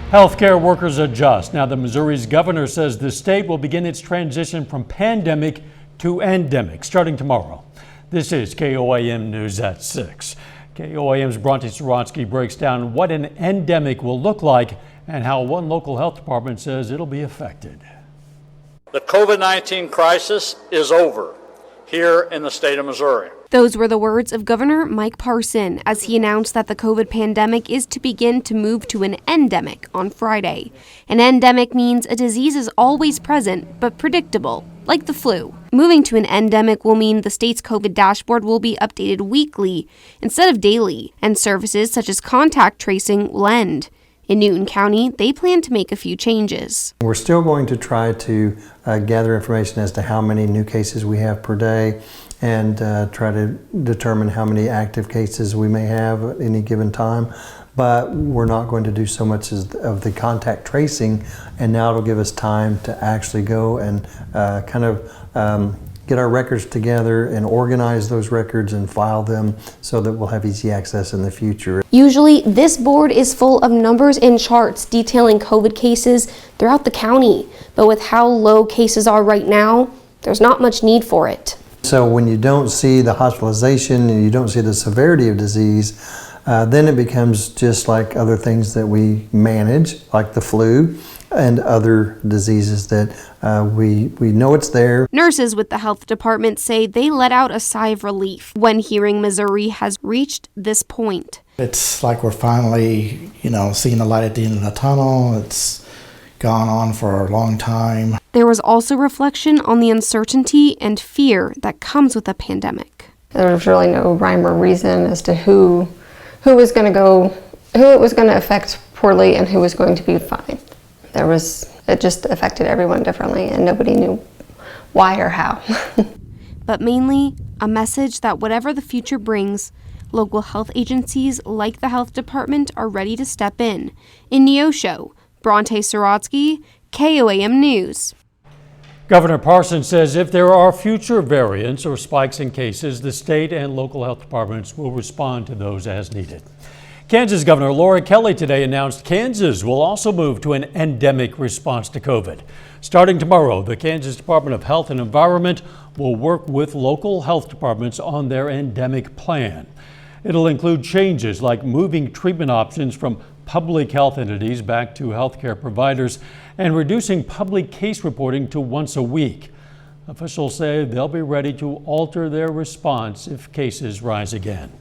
Healthcare workers adjust. Now, the Missouri's governor says the state will begin its transition from pandemic to endemic starting tomorrow. This is KOAM News at 6. KOAM's Bronte Sorotsky breaks down what an endemic will look like and how one local health department says it'll be affected. The COVID-19 crisis is over here in the state of Missouri. Those were the words of Governor Mike Parson as he announced that the COVID pandemic is to begin to move to an endemic on Friday. An endemic means a disease is always present but predictable, like the flu. Moving to an endemic will mean the state's COVID dashboard will be updated weekly instead of daily, and services such as contact tracing will end. In Newton County, they plan to make a few changes. We're still going to try to gather information as to how many new cases we have per day and try to determine how many active cases we may have at any given time. But we're not going to do so much of the contact tracing, and now it'll give us time to actually go and get our records together and organize those records and file them so that we'll have easy access in the future. Usually, this board is full of numbers and charts detailing COVID cases throughout the county, but with how low cases are right now, there's not much need for it. So when you don't see the hospitalization and you don't see the severity of disease, then it becomes just like other things that we manage, like the flu and other diseases that we know it's there. Nurses with the health department say they let out a sigh of relief when hearing Missouri has reached this point. It's like we're finally, seeing the light at the end of the tunnel. It's gone on for a long time. There was also reflection on the uncertainty and fear that comes with a pandemic. There was really no rhyme or reason as to who it was going to affect poorly and who was going to be fine. It just affected everyone differently and nobody knew why or how. But mainly a message that whatever the future brings, local health agencies like the health department are ready to step in. In Neosho, Bronte Sorotsky, KOAM News. Governor Parson says if there are future variants or spikes in cases, the state and local health departments will respond to those as needed. Kansas Governor Laura Kelly today announced Kansas will also move to an endemic response to COVID. Starting tomorrow, the Kansas Department of Health and Environment will work with local health departments on their endemic plan. It'll include changes like moving treatment options from public health entities back to healthcare providers and reducing public case reporting to once a week. Officials say they'll be ready to alter their response if cases rise again.